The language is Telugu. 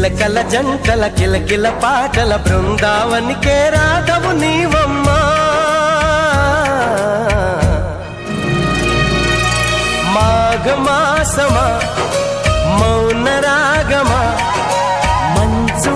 చిలకల జంటల కిలకిల పాటల బృందావనికే రాధవు నీవమ్మా. మాఘమాసమా మౌన రాగమా మంచు